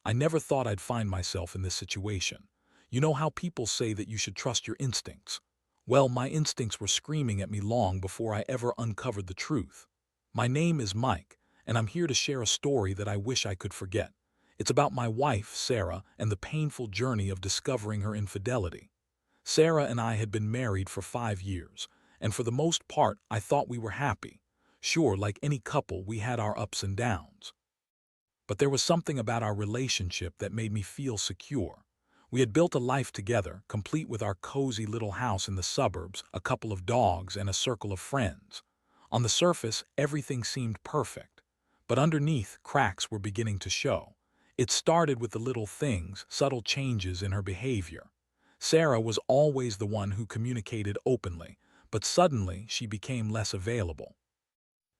I never thought I'd find myself in this situation. You know how people say that you should trust your instincts? Well, my instincts were screaming at me long before I ever uncovered the truth. My name is Mike, and I'm here to share a story that I wish I could forget. It's about my wife, Sarah, and the painful journey of discovering her infidelity. Sarah and I had been married for 5 years, and for the most part, I thought we were happy. Sure, like any couple, we had our ups and downs. But there was something about our relationship that made me feel secure. We had built a life together, complete with our cozy little house in the suburbs, a couple of dogs, and a circle of friends. On the surface, everything seemed perfect. But underneath, cracks were beginning to show. It started with the little things, subtle changes in her behavior. Sarah was always the one who communicated openly, but suddenly she became less available.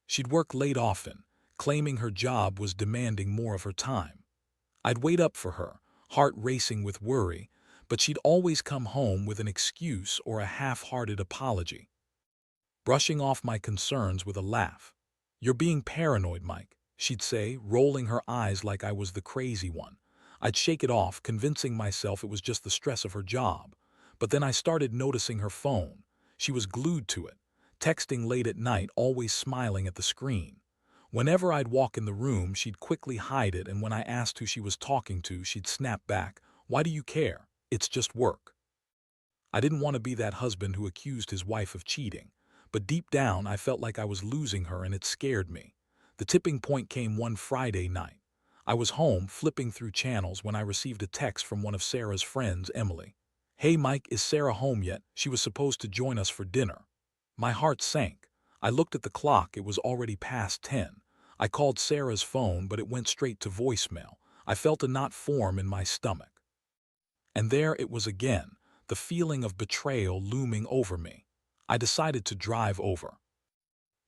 She'd work late often, claiming her job was demanding more of her time. I'd wait up for her, heart racing with worry, but she'd always come home with an excuse or a half-hearted apology, brushing off my concerns with a laugh. "You're being paranoid, Mike," she'd say, rolling her eyes like I was the crazy one. I'd shake it off, convincing myself it was just the stress of her job. But then I started noticing her phone. She was glued to it, texting late at night, always smiling at the screen. Whenever I'd walk in the room, she'd quickly hide it, and when I asked who she was talking to, she'd snap back, "Why do you care? It's just work." I didn't want to be that husband who accused his wife of cheating, but deep down I felt like I was losing her, and it scared me. The tipping point came one Friday night. I was home, flipping through channels, when I received a text from one of Sarah's friends, Emily. "Hey Mike, is Sarah home yet? She was supposed to join us for dinner." My heart sank. I looked at the clock, it was already past 10. I called Sarah's phone, but it went straight to voicemail. I felt a knot form in my stomach. And there it was again, the feeling of betrayal looming over me. I decided to drive over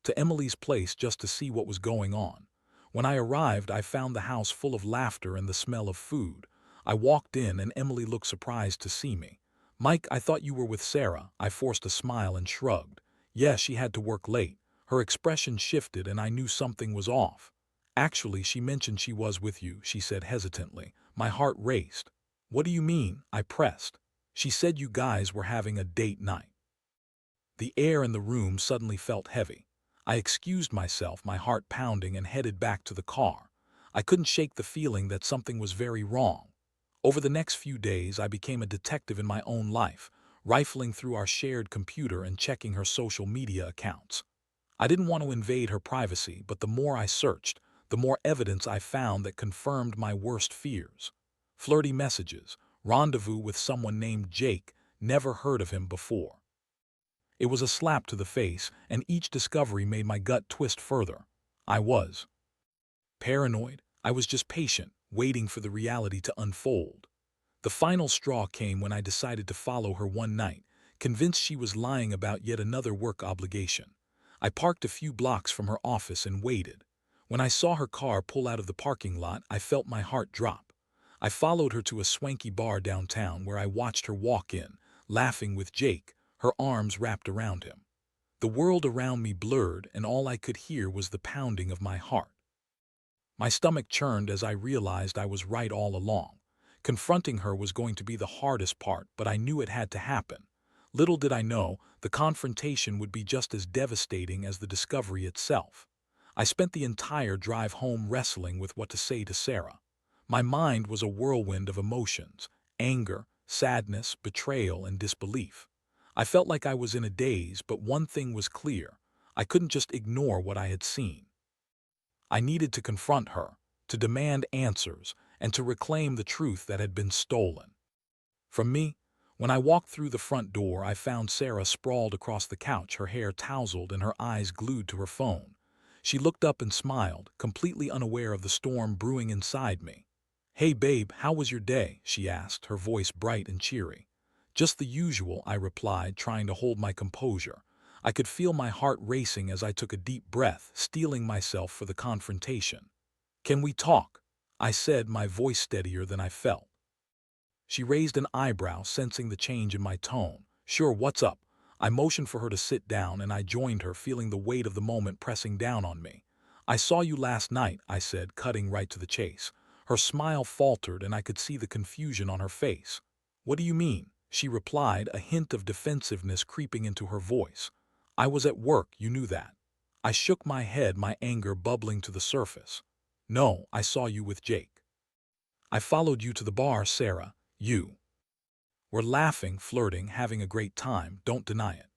to Emily's place just to see what was going on. When I arrived, I found the house full of laughter and the smell of food. I walked in, and Emily looked surprised to see me. "Mike, I thought you were with Sarah." I forced a smile and shrugged. "Yeah, she had to work late." Her expression shifted, and I knew something was off. "Actually, she mentioned she was with you," she said hesitantly. My heart raced. "What do you mean?" I pressed. "She said you guys were having a date night." The air in the room suddenly felt heavy. I excused myself, my heart pounding, and headed back to the car. I couldn't shake the feeling that something was very wrong. Over the next few days, I became a detective in my own life, rifling through our shared computer and checking her social media accounts. I didn't want to invade her privacy, but the more I searched, the more evidence I found that confirmed my worst fears. Flirty messages, rendezvous with someone named Jake, never heard of him before. It was a slap to the face, and each discovery made my gut twist further. I was paranoid. I was just patient, waiting for the reality to unfold. The final straw came when I decided to follow her one night, convinced she was lying about yet another work obligation. I parked a few blocks from her office and waited. When I saw her car pull out of the parking lot, I felt my heart drop. I followed her to a swanky bar downtown, where I watched her walk in, laughing with Jake, her arms wrapped around him. The world around me blurred, and all I could hear was the pounding of my heart. My stomach churned as I realized I was right all along. Confronting her was going to be the hardest part, but I knew it had to happen. Little did I know, the confrontation would be just as devastating as the discovery itself. I spent the entire drive home wrestling with what to say to Sarah. My mind was a whirlwind of emotions: anger, sadness, betrayal, and disbelief. I felt like I was in a daze, but one thing was clear: I couldn't just ignore what I had seen. I needed to confront her, to demand answers, and to reclaim the truth that had been stolen from me. When I walked through the front door, I found Sarah sprawled across the couch, her hair tousled and her eyes glued to her phone. She looked up and smiled, completely unaware of the storm brewing inside me. "Hey babe, how was your day?" she asked, her voice bright and cheery. "Just the usual," I replied, trying to hold my composure. I could feel my heart racing as I took a deep breath, steeling myself for the confrontation. "Can we talk?" I said, my voice steadier than I felt. She raised an eyebrow, sensing the change in my tone. "Sure, what's up?" I motioned for her to sit down, and I joined her, feeling the weight of the moment pressing down on me. "I saw you last night," I said, cutting right to the chase. Her smile faltered and I could see the confusion on her face. "What do you mean?" she replied, a hint of defensiveness creeping into her voice. "I was at work, you knew that." I shook my head, my anger bubbling to the surface. "No, I saw you with Jake. I followed you to the bar, Sarah. You were laughing, flirting, having a great time, don't deny it."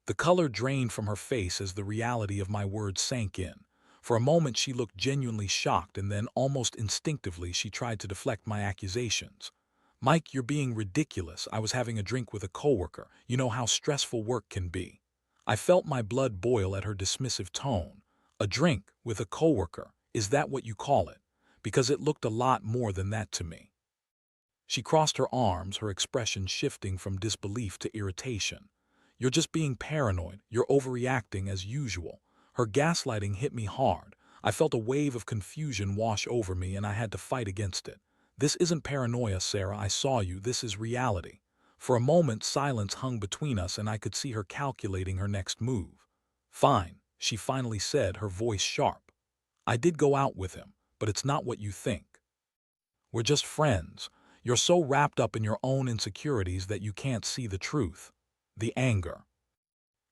The color drained from her face as the reality of my words sank in. For a moment she looked genuinely shocked, and then, almost instinctively, she tried to deflect my accusations. "Mike, you're being ridiculous. I was having a drink with a coworker. You know how stressful work can be." I felt my blood boil at her dismissive tone. "A drink with a coworker, is that what you call it?" Because it looked a lot more than that to me. She crossed her arms, her expression shifting from disbelief to irritation. "You're just being paranoid. You're overreacting as usual." Her gaslighting hit me hard. I felt a wave of confusion wash over me and I had to fight against it. "This isn't paranoia, Sarah. I saw you. This is reality." For a moment, silence hung between us and I could see her calculating her next move. "Fine," she finally said, her voice sharp. "I did go out with him, but it's not what you think. We're just friends. You're so wrapped up in your own insecurities that you can't see the truth." The anger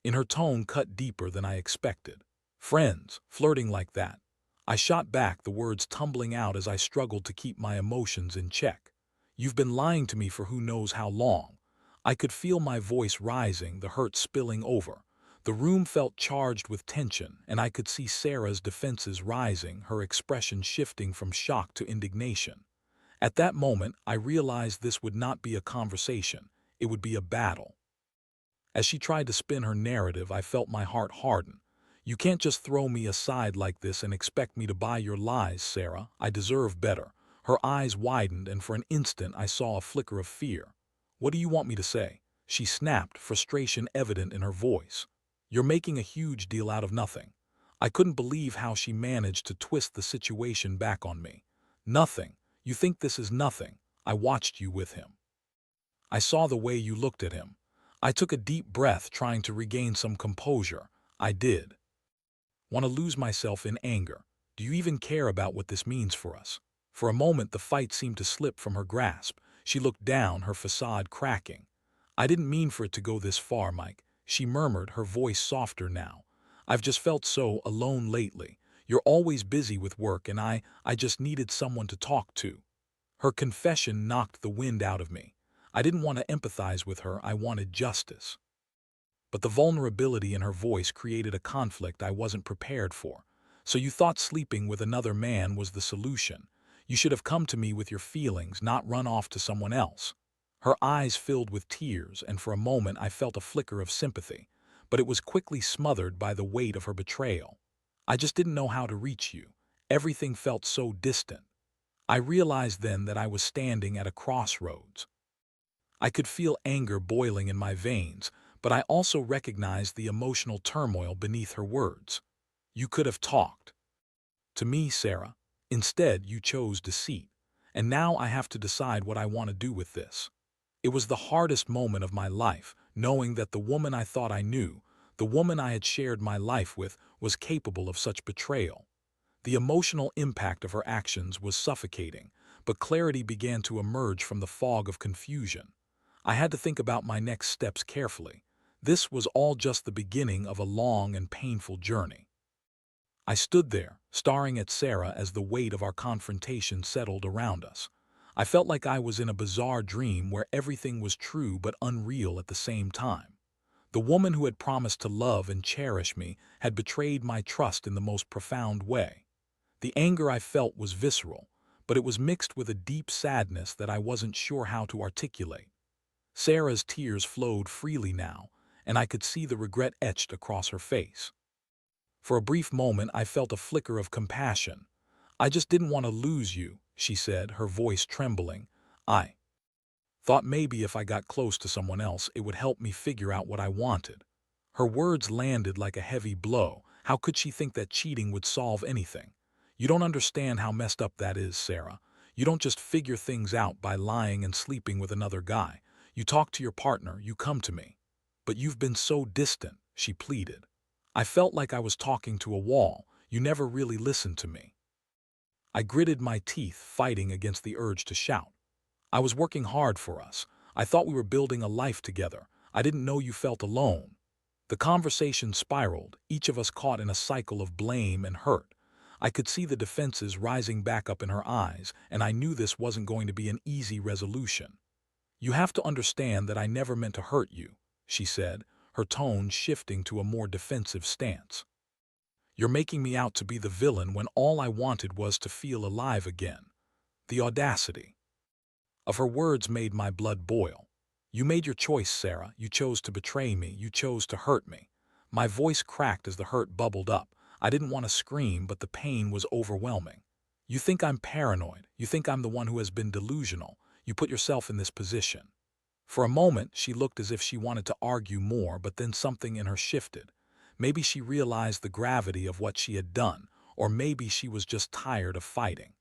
in her tone cut deeper than I expected. "Friends, flirting like that?" I shot back, the words tumbling out as I struggled to keep my emotions in check. "You've been lying to me for who knows how long." I could feel my voice rising, the hurt spilling over. The room felt charged with tension, and I could see Sarah's defenses rising, her expression shifting from shock to indignation. At that moment, I realized this would not be a conversation, it would be a battle. As she tried to spin her narrative, I felt my heart harden. "You can't just throw me aside like this and expect me to buy your lies, Sarah. I deserve better." Her eyes widened, and for an instant I saw a flicker of fear. "What do you want me to say?" she snapped, frustration evident in her voice. "You're making a huge deal out of nothing." I couldn't believe how she managed to twist the situation back on me. "Nothing? You think this is nothing? I watched you with him. I saw the way you looked at him." I took a deep breath, trying to regain some composure. "I did want to lose myself in anger. Do you even care about what this means for us?" For a moment the fight seemed to slip from her grasp. She looked down, her facade cracking. "I didn't mean for it to go this far, Mike," she murmured, her voice softer now. "I've just felt so alone lately. You're always busy with work and I just needed someone to talk to." Her confession knocked the wind out of me. I didn't want to empathize with her, I wanted justice. But the vulnerability in her voice created a conflict I wasn't prepared for. "So you thought sleeping with another man was the solution? You should have come to me with your feelings, not run off to someone else." Her eyes filled with tears, and for a moment I felt a flicker of sympathy, but it was quickly smothered by the weight of her betrayal. "I just didn't know how to reach you. Everything felt so distant." I realized then that I was standing at a crossroads. I could feel anger boiling in my veins, but I also recognized the emotional turmoil beneath her words. "You could have talked to me, Sarah. Instead, you chose deceit. And now I have to decide what I want to do with this." It was the hardest moment of my life, knowing that the woman I thought I knew, the woman I had shared my life with, was capable of such betrayal. The emotional impact of her actions was suffocating, but clarity began to emerge from the fog of confusion. I had to think about my next steps carefully. This was all just the beginning of a long and painful journey. I stood there, staring at Sarah as the weight of our confrontation settled around us. I felt like I was in a bizarre dream where everything was true but unreal at the same time. The woman who had promised to love and cherish me had betrayed my trust in the most profound way. The anger I felt was visceral, but it was mixed with a deep sadness that I wasn't sure how to articulate. Sarah's tears flowed freely now, and I could see the regret etched across her face. For a brief moment I felt a flicker of compassion. "I just didn't want to lose you," she said, her voice trembling. "I thought maybe if I got close to someone else it would help me figure out what I wanted." Her words landed like a heavy blow. How could she think that cheating would solve anything? "You don't understand how messed up that is, Sarah. You don't just figure things out by lying and sleeping with another guy. You talk to your partner, you come to me. But you've been so distant," she pleaded. "I felt like I was talking to a wall. You never really listened to me." I gritted my teeth, fighting against the urge to shout. I was working hard for us. I thought we were building a life together. I didn't know you felt alone. The conversation spiraled, each of us caught in a cycle of blame and hurt. I could see the defenses rising back up in her eyes, and I knew this wasn't going to be an easy resolution. You have to understand that I never meant to hurt you, she said, her tone shifting to a more defensive stance. You're making me out to be the villain when all I wanted was to feel alive again. The audacity of her words made my blood boil. You made your choice, Sarah. You chose to betray me. You chose to hurt me. My voice cracked as the hurt bubbled up. I didn't want to scream, but the pain was overwhelming. You think I'm paranoid. You think I'm the one who has been delusional. You put yourself in this position. For a moment, she looked as if she wanted to argue more, but then something in her shifted. Maybe she realized the gravity of what she had done, or maybe she was just tired of fighting.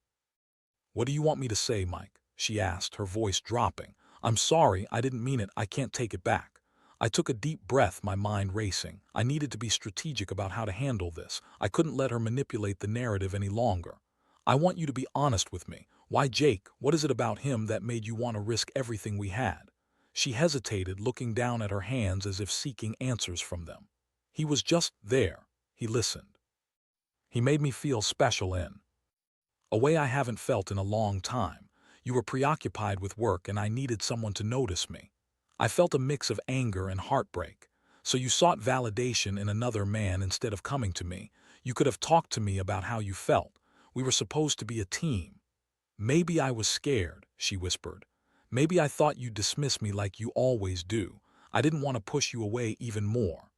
What do you want me to say, Mike? She asked, her voice dropping. I'm sorry, I didn't mean it. I can't take it back. I took a deep breath, my mind racing. I needed to be strategic about how to handle this. I couldn't let her manipulate the narrative any longer. I want you to be honest with me. Why Jake? What is it about him that made you want to risk everything we had? She hesitated, looking down at her hands as if seeking answers from them. He was just there. He listened. He made me feel special in a way I haven't felt in a long time. You were preoccupied with work and I needed someone to notice me. I felt a mix of anger and heartbreak. So you sought validation in another man instead of coming to me. You could have talked to me about how you felt. We were supposed to be a team. Maybe I was scared, she whispered. Maybe I thought you'd dismiss me like you always do. I didn't want to push you away even more.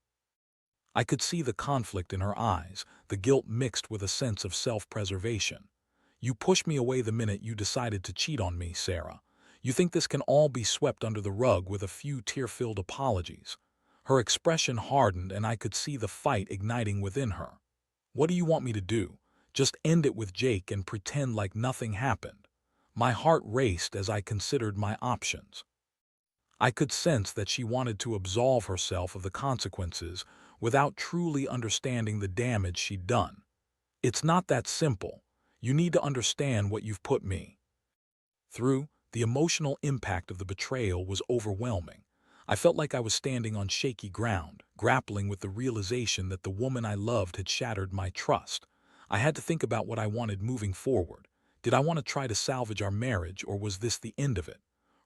I could see the conflict in her eyes, the guilt mixed with a sense of self-preservation. You pushed me away the minute you decided to cheat on me, Sarah. You think this can all be swept under the rug with a few tear-filled apologies. Her expression hardened and I could see the fight igniting within her. What do you want me to do? Just end it with Jake and pretend like nothing happened? My heart raced as I considered my options. I could sense that she wanted to absolve herself of the consequences without truly understanding the damage she'd done. It's not that simple. You need to understand what you've put me through. The emotional impact of the betrayal was overwhelming. I felt like I was standing on shaky ground, grappling with the realization that the woman I loved had shattered my trust. I had to think about what I wanted moving forward. Did I want to try to salvage our marriage, or was this the end of it?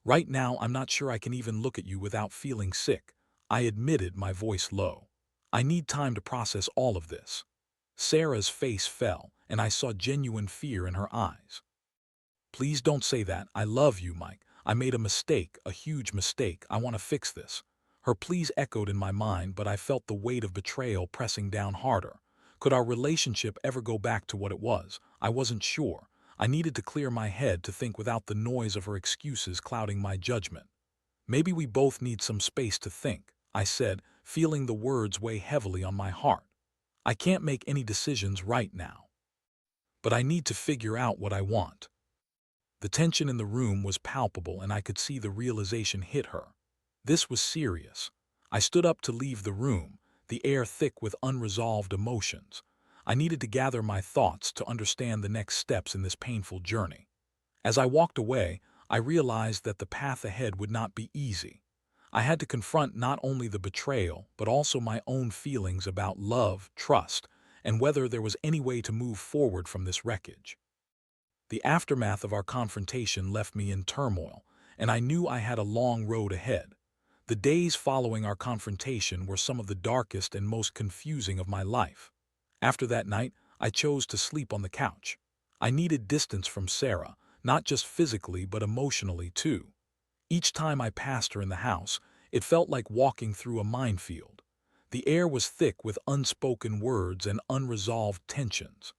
Right now, I'm not sure I can even look at you without feeling sick. I admitted, my voice low. I need time to process all of this. Sarah's face fell, and I saw genuine fear in her eyes. Please don't say that. I love you, Mike. I made a mistake, a huge mistake. I want to fix this. Her pleas echoed in my mind, but I felt the weight of betrayal pressing down harder. Could our relationship ever go back to what it was? I wasn't sure. I needed to clear my head to think without the noise of her excuses clouding my judgment. Maybe we both need some space to think, I said, feeling the words weigh heavily on my heart. I can't make any decisions right now. But I need to figure out what I want. The tension in the room was palpable and I could see the realization hit her. This was serious. I stood up to leave the room, the air thick with unresolved emotions. I needed to gather my thoughts to understand the next steps in this painful journey. As I walked away, I realized that the path ahead would not be easy. I had to confront not only the betrayal, but also my own feelings about love, trust, and whether there was any way to move forward from this wreckage. The aftermath of our confrontation left me in turmoil, and I knew I had a long road ahead. The days following our confrontation were some of the darkest and most confusing of my life. After that night, I chose to sleep on the couch. I needed distance from Sarah, not just physically but emotionally too. Each time I passed her in the house, it felt like walking through a minefield. The air was thick with unspoken words and unresolved tensions.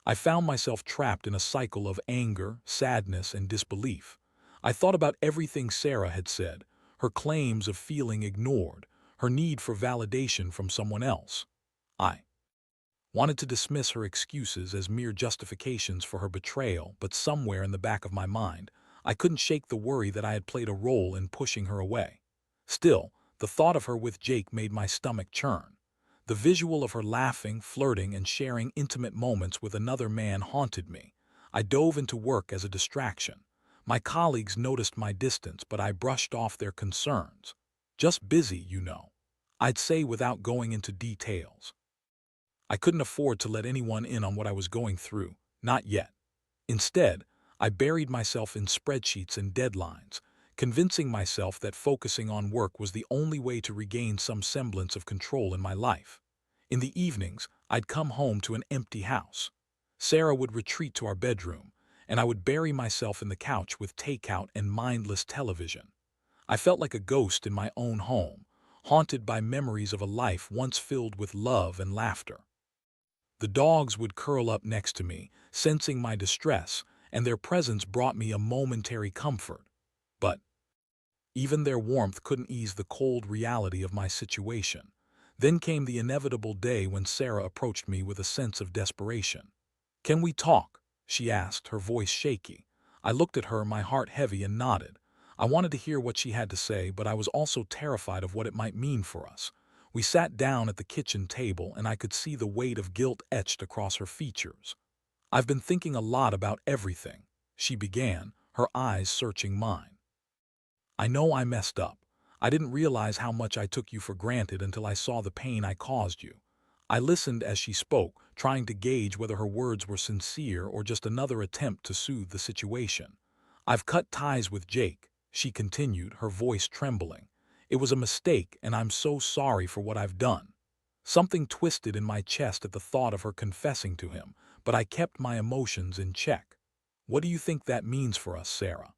I found myself trapped in a cycle of anger, sadness, and disbelief. I thought about everything Sarah had said, her claims of feeling ignored, her need for validation from someone else. I wanted to dismiss her excuses as mere justifications for her betrayal, but somewhere in the back of my mind, I couldn't shake the worry that I had played a role in pushing her away. Still, the thought of her with Jake made my stomach churn. The visual of her laughing, flirting, and sharing intimate moments with another man haunted me. I dove into work as a distraction. My colleagues noticed my distance, but I brushed off their concerns. Just busy, you know. I'd say without going into details. I couldn't afford to let anyone in on what I was going through, not yet. Instead, I buried myself in spreadsheets and deadlines, convincing myself that focusing on work was the only way to regain some semblance of control in my life. In the evenings, I'd come home to an empty house. Sarah would retreat to our bedroom, and I would bury myself in the couch with takeout and mindless television. I felt like a ghost in my own home, haunted by memories of a life once filled with love and laughter. The dogs would curl up next to me, sensing my distress, and their presence brought me a momentary comfort. But even their warmth couldn't ease the cold reality of my situation. Then came the inevitable day when Sarah approached me with a sense of desperation. "Can we talk?" she asked, her voice shaky. I looked at her, my heart heavy, and nodded. I wanted to hear what she had to say, but I was also terrified of what it might mean for us. We sat down at the kitchen table, and I could see the weight of guilt etched across her features. "I've been thinking a lot about everything," she began, her eyes searching mine. "I know I messed up. I didn't realize how much I took you for granted until I saw the pain I caused you." I listened as she spoke, trying to gauge whether her words were sincere or just another attempt to soothe the situation. "I've cut ties with Jake," she continued, her voice trembling. "It was a mistake, and I'm so sorry for what I've done." Something twisted in my chest at the thought of her confessing to him, but I kept my emotions in check. "What do you think that means for us, Sarah?"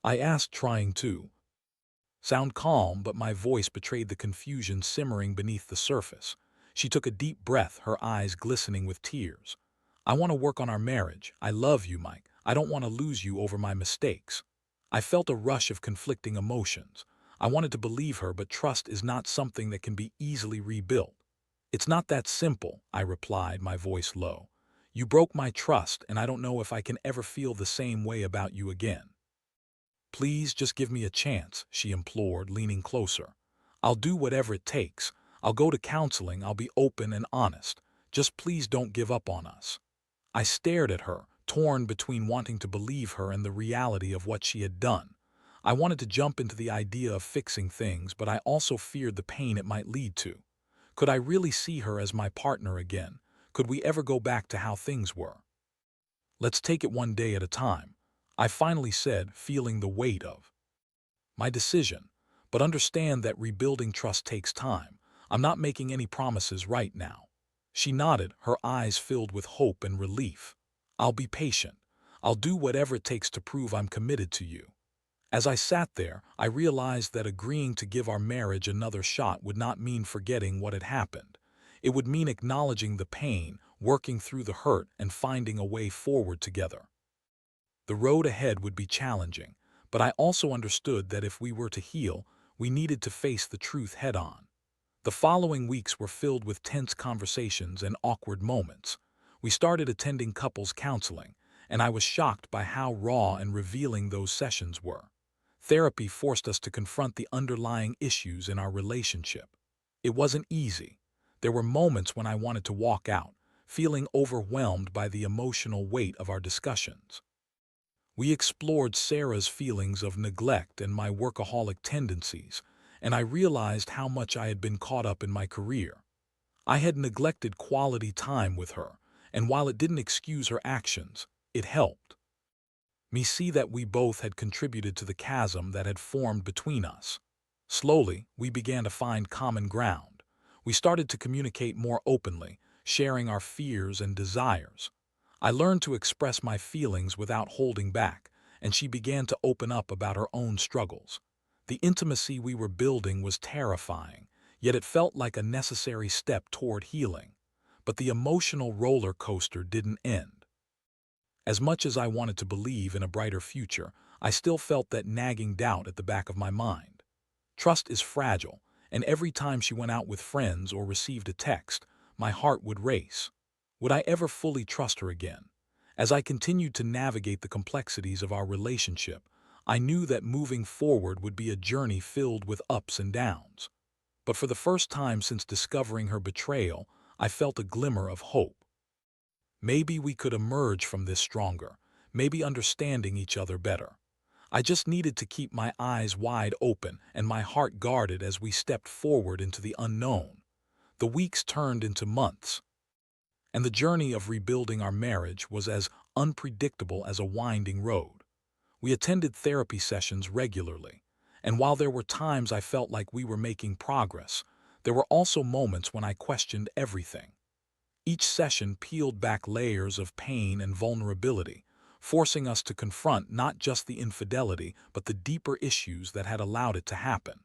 I asked, trying to sound calm, but my voice betrayed the confusion simmering beneath the surface. She took a deep breath, her eyes glistening with tears. "I want to work on our marriage. I love you, Mike. I don't want to lose you over my mistakes." I felt a rush of conflicting emotions. I wanted to believe her, but trust is not something that can be easily rebuilt. "It's not that simple," I replied, my voice low. "You broke my trust, and I don't know if I can ever feel the same way about you again." "Please just give me a chance," she implored, leaning closer. "I'll do whatever it takes. I'll go to counseling. I'll be open and honest. Just please don't give up on us." I stared at her, torn between wanting to believe her and the reality of what she had done. I wanted to jump into the idea of fixing things, but I also feared the pain it might lead to. Could I really see her as my partner again? Could we ever go back to how things were? "Let's take it one day at a time," I finally said, feeling the weight of my decision. "But understand that rebuilding trust takes time. I'm not making any promises right now." She nodded, her eyes filled with hope and relief. "I'll be patient. I'll do whatever it takes to prove I'm committed to you." As I sat there, I realized that agreeing to give our marriage another shot would not mean forgetting what had happened. It would mean acknowledging the pain, working through the hurt, and finding a way forward together. The road ahead would be challenging, but I also understood that if we were to heal, we needed to face the truth head-on. The following weeks were filled with tense conversations and awkward moments. We started attending couples counseling, and I was shocked by how raw and revealing those sessions were. Therapy forced us to confront the underlying issues in our relationship. It wasn't easy. There were moments when I wanted to walk out, feeling overwhelmed by the emotional weight of our discussions. We explored Sarah's feelings of neglect and my workaholic tendencies, and I realized how much I had been caught up in my career. I had neglected quality time with her, and while it didn't excuse her actions, it helped me see that we both had contributed to the chasm that had formed between us. Slowly, we began to find common ground. We started to communicate more openly, sharing our fears and desires. I learned to express my feelings without holding back, and she began to open up about her own struggles. The intimacy we were building was terrifying, yet it felt like a necessary step toward healing. But the emotional roller coaster didn't end. As much as I wanted to believe in a brighter future, I still felt that nagging doubt at the back of my mind. Trust is fragile, and every time she went out with friends or received a text, my heart would race. Would I ever fully trust her again? As I continued to navigate the complexities of our relationship, I knew that moving forward would be a journey filled with ups and downs. But for the first time since discovering her betrayal, I felt a glimmer of hope. Maybe we could emerge from this stronger, maybe understanding each other better. I just needed to keep my eyes wide open and my heart guarded as we stepped forward into the unknown. The weeks turned into months, and the journey of rebuilding our marriage was as unpredictable as a winding road. We attended therapy sessions regularly, and while there were times I felt like we were making progress, there were also moments when I questioned everything. Each session peeled back layers of pain and vulnerability, forcing us to confront not just the infidelity but the deeper issues that had allowed it to happen.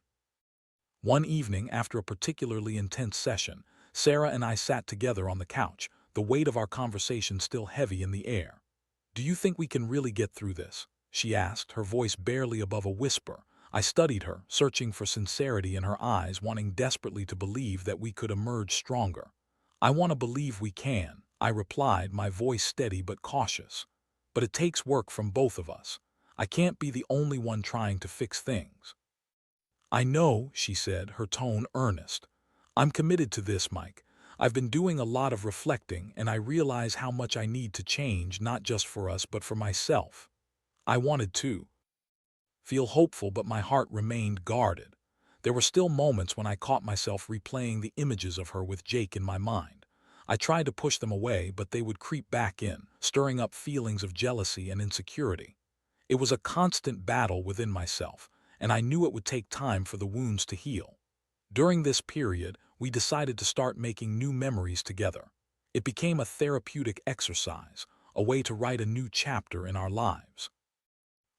One evening, after a particularly intense session, Sarah and I sat together on the couch, the weight of our conversation still heavy in the air. "Do you think we can really get through this?" she asked, her voice barely above a whisper. I studied her, searching for sincerity in her eyes, wanting desperately to believe that we could emerge stronger. "I want to believe we can," I replied, my voice steady but cautious. "But it takes work from both of us. I can't be the only one trying to fix things." "I know," she said, her tone earnest. "I'm committed to this, Mike. I've been doing a lot of reflecting, and I realize how much I need to change, not just for us but for myself." I wanted to feel hopeful, but my heart remained guarded. There were still moments when I caught myself replaying the images of her with Jake in my mind. I tried to push them away, but they would creep back in, stirring up feelings of jealousy and insecurity. It was a constant battle within myself, and I knew it would take time for the wounds to heal. During this period, we decided to start making new memories together. It became a therapeutic exercise, a way to write a new chapter in our lives.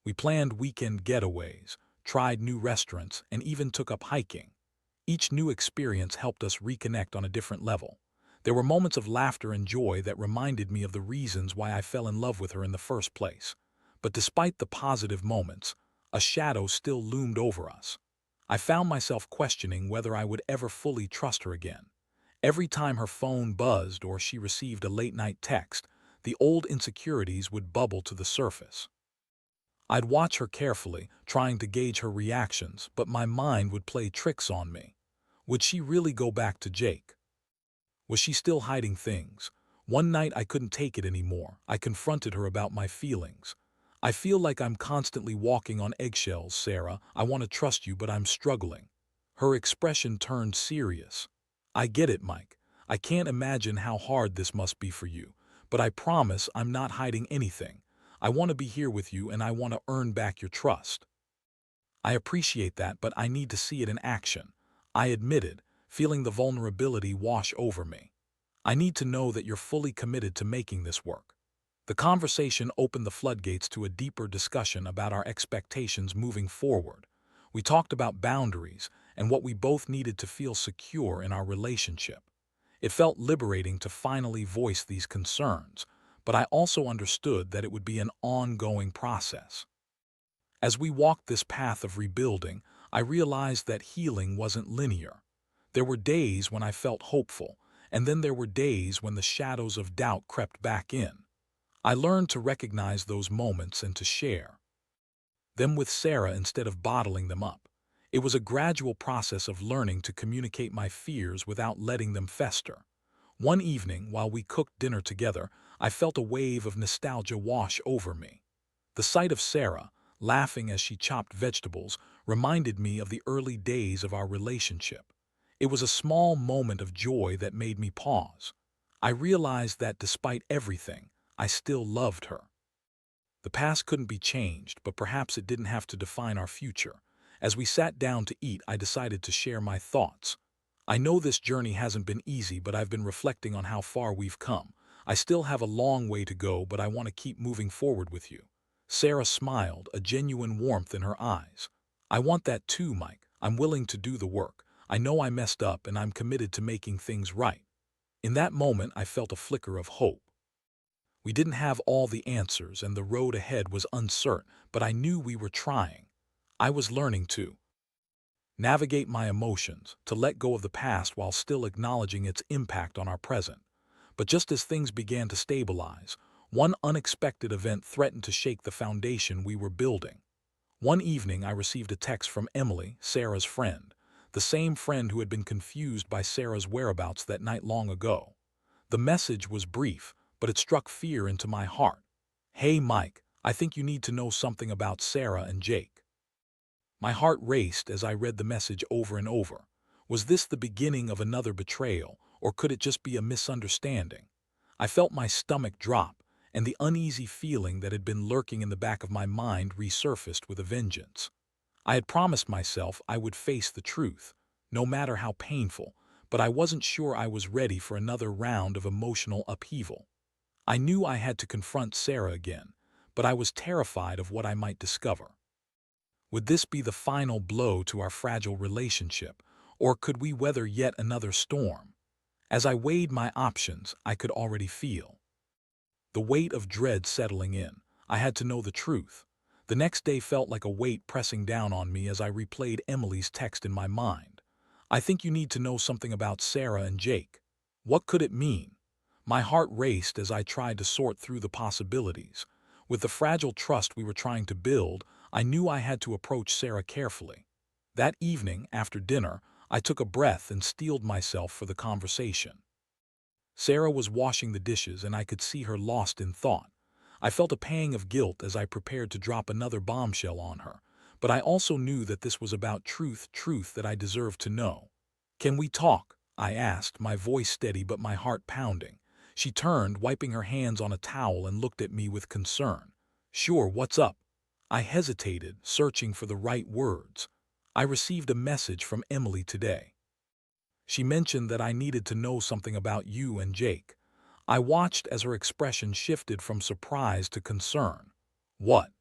We planned weekend getaways, tried new restaurants, and even took up hiking. Each new experience helped us reconnect on a different level. There were moments of laughter and joy that reminded me of the reasons why I fell in love with her in the first place. But despite the positive moments, a shadow still loomed over us. I found myself questioning whether I would ever fully trust her again. Every time her phone buzzed or she received a late-night text, the old insecurities would bubble to the surface. I'd watch her carefully, trying to gauge her reactions, but my mind would play tricks on me. Would she really go back to Jake? Was she still hiding things? One night I couldn't take it anymore. I confronted her about my feelings. "I feel like I'm constantly walking on eggshells, Sarah. I want to trust you, but I'm struggling." Her expression turned serious. "I get it, Mike. I can't imagine how hard this must be for you. But I promise I'm not hiding anything. I want to be here with you, and I want to earn back your trust." "I appreciate that, but I need to see it in action," I admitted, feeling the vulnerability wash over me. "I need to know that you're fully committed to making this work." The conversation opened the floodgates to a deeper discussion about our expectations moving forward. We talked about boundaries and what we both needed to feel secure in our relationship. It felt liberating to finally voice these concerns, but I also understood that it would be an ongoing process. As we walked this path of rebuilding, I realized that healing wasn't linear. There were days when I felt hopeful, and then there were days when the shadows of doubt crept back in. I learned to recognize those moments and to share them with Sarah instead of bottling them up. It was a gradual process of learning to communicate my fears without letting them fester. One evening, while we cooked dinner together, I felt a wave of nostalgia wash over me. The sight of Sarah, laughing as she chopped vegetables, reminded me of the early days of our relationship. It was a small moment of joy that made me pause. I realized that despite everything, I still loved her. The past couldn't be changed, but perhaps it didn't have to define our future. As we sat down to eat, I decided to share my thoughts. "I know this journey hasn't been easy, but I've been reflecting on how far we've come. I still have a long way to go, but I want to keep moving forward with you." Sarah smiled, a genuine warmth in her eyes. "I want that too, Mike. I'm willing to do the work. I know I messed up, and I'm committed to making things right." In that moment, I felt a flicker of hope. We didn't have all the answers, and the road ahead was uncertain, but I knew we were trying. I was learning to navigate my emotions, to let go of the past while still acknowledging its impact on our present. But just as things began to stabilize, one unexpected event threatened to shake the foundation we were building. One evening, I received a text from Emily, Sarah's friend, the same friend who had been confused by Sarah's whereabouts that night long ago. The message was brief, but it struck fear into my heart. "Hey, Mike, I think you need to know something about Sarah and Jake." My heart raced as I read the message over and over. Was this the beginning of another betrayal, or could it just be a misunderstanding? I felt my stomach drop, and the uneasy feeling that had been lurking in the back of my mind resurfaced with a vengeance. I had promised myself I would face the truth, no matter how painful, but I wasn't sure I was ready for another round of emotional upheaval. I knew I had to confront Sarah again, but I was terrified of what I might discover. Would this be the final blow to our fragile relationship, or could we weather yet another storm? As I weighed my options, I could already feel the weight of dread settling in. I had to know the truth. The next day felt like a weight pressing down on me as I replayed Emily's text in my mind. "I think you need to know something about Sarah and Jake." What could it mean? My heart raced as I tried to sort through the possibilities. With the fragile trust we were trying to build, I knew I had to approach Sarah carefully. That evening, after dinner, I took a breath and steeled myself for the conversation. Sarah was washing the dishes and I could see her lost in thought. I felt a pang of guilt as I prepared to drop another bombshell on her, but I also knew that this was about truth that I deserved to know. "Can we talk?" I asked, my voice steady but my heart pounding. She turned, wiping her hands on a towel, and looked at me with concern. "Sure, what's up?" I hesitated, searching for the right words. "I received a message from Emily today. She mentioned that I needed to know something about you and Jake." I watched as her expression shifted from surprise to concern. "What?"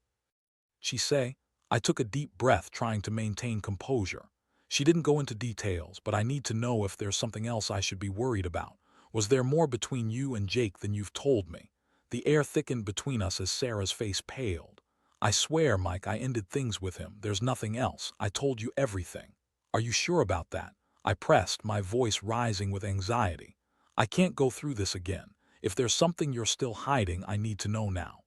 she say? I took a deep breath, trying to maintain composure. "She didn't go into details, but I need to know if there's something else I should be worried about. Was there more between you and Jake than you've told me?" The air thickened between us as Sarah's face paled. "I swear, Mike, I ended things with him. There's nothing else. I told you everything." "Are you sure about that?" I pressed, my voice rising with anxiety. "I can't go through this again. If there's something you're still hiding, I need to know now."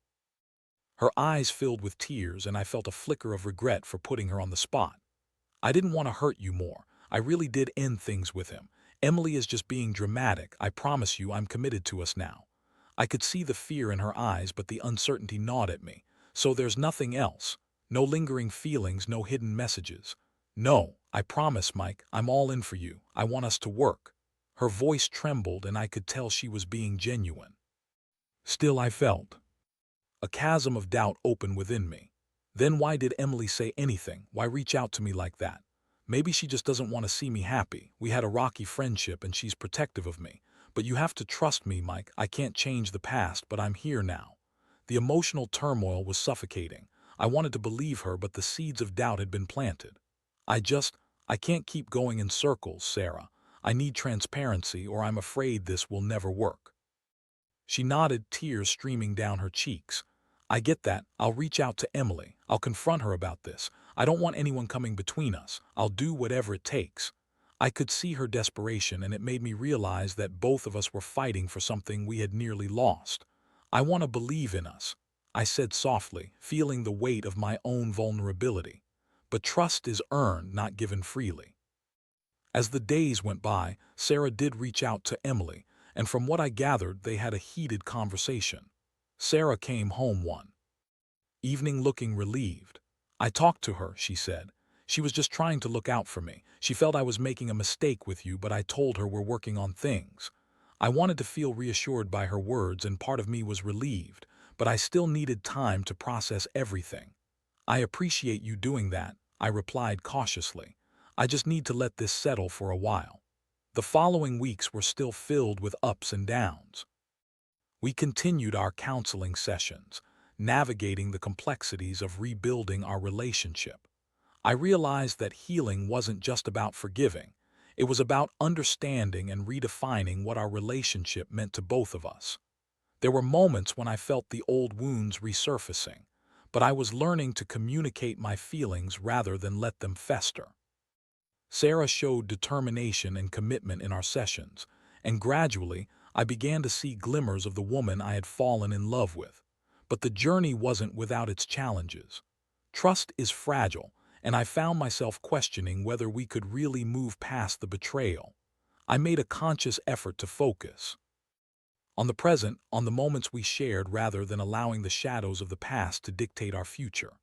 Her eyes filled with tears, and I felt a flicker of regret for putting her on the spot. "I didn't want to hurt you more. I really did end things with him. Emily is just being dramatic. I promise you I'm committed to us now." I could see the fear in her eyes, but the uncertainty gnawed at me. "So there's nothing else? No lingering feelings, no hidden messages?" "No, I promise, Mike. I'm all in for you. I want us to work." Her voice trembled, and I could tell she was being genuine. Still, I felt a chasm of doubt open within me. Then why did Emily say anything? Why reach out to me like that? Maybe she just doesn't want to see me happy. We had a rocky friendship and she's protective of me. But you have to trust me, Mike. I can't change the past, but I'm here now. The emotional turmoil was suffocating. I wanted to believe her, but the seeds of doubt had been planted. I can't keep going in circles, Sarah. I need transparency, or I'm afraid this will never work." She nodded, tears streaming down her cheeks. "I get that. I'll reach out to Emily. I'll confront her about this. I don't want anyone coming between us. I'll do whatever it takes." I could see her desperation, and it made me realize that both of us were fighting for something we had nearly lost. "I want to believe in us," I said softly, feeling the weight of my own vulnerability. "But trust is earned, not given freely." As the days went by, Sarah did reach out to Emily, and from what I gathered, they had a heated conversation. Sarah came home one evening looking relieved. "I talked to her," she said. "She was just trying to look out for me. She felt I was making a mistake with you, but I told her we're working on things." I wanted to feel reassured by her words, and part of me was relieved, but I still needed time to process everything. "I appreciate you doing that," I replied cautiously. "I just need to let this settle for a while." The following weeks were still filled with ups and downs. We continued our counseling sessions, navigating the complexities of rebuilding our relationship. I realized that healing wasn't just about forgiving. It was about understanding and redefining what our relationship meant to both of us. There were moments when I felt the old wounds resurfacing, but I was learning to communicate my feelings rather than let them fester. Sarah showed determination and commitment in our sessions, and gradually I began to see glimmers of the woman I had fallen in love with. But the journey wasn't without its challenges. Trust is fragile, and I found myself questioning whether we could really move past the betrayal. I made a conscious effort to focus on the present, on the moments we shared rather than allowing the shadows of the past to dictate our future.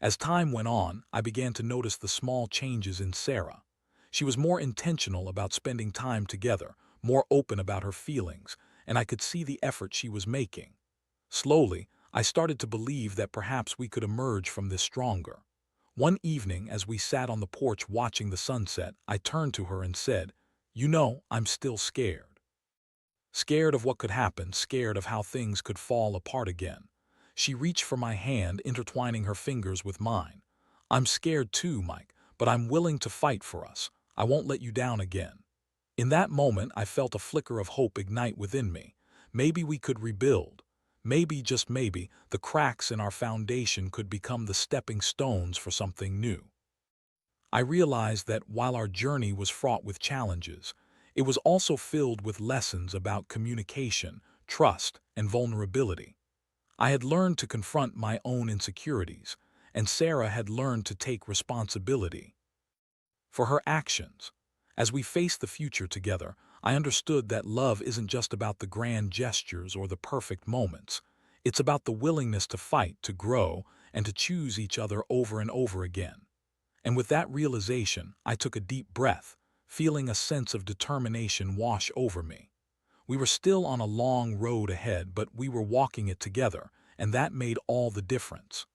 As time went on, I began to notice the small changes in Sarah. She was more intentional about spending time together, more open about her feelings, and I could see the effort she was making. Slowly, I started to believe that perhaps we could emerge from this stronger. One evening, as we sat on the porch watching the sunset, I turned to her and said, "You know, I'm still scared. Scared of what could happen, scared of how things could fall apart again." She reached for my hand, intertwining her fingers with mine. "I'm scared too, Mike, but I'm willing to fight for us. I won't let you down again." In that moment, I felt a flicker of hope ignite within me. Maybe we could rebuild. Maybe, just maybe, the cracks in our foundation could become the stepping stones for something new. I realized that while our journey was fraught with challenges, it was also filled with lessons about communication, trust, and vulnerability. I had learned to confront my own insecurities, and Sarah had learned to take responsibility for her actions. As we faced the future together, I understood that love isn't just about the grand gestures or the perfect moments. It's about the willingness to fight, to grow, and to choose each other over and over again. And with that realization, I took a deep breath, feeling a sense of determination wash over me. We were still on a long road ahead, but we were walking it together, and that made all the difference.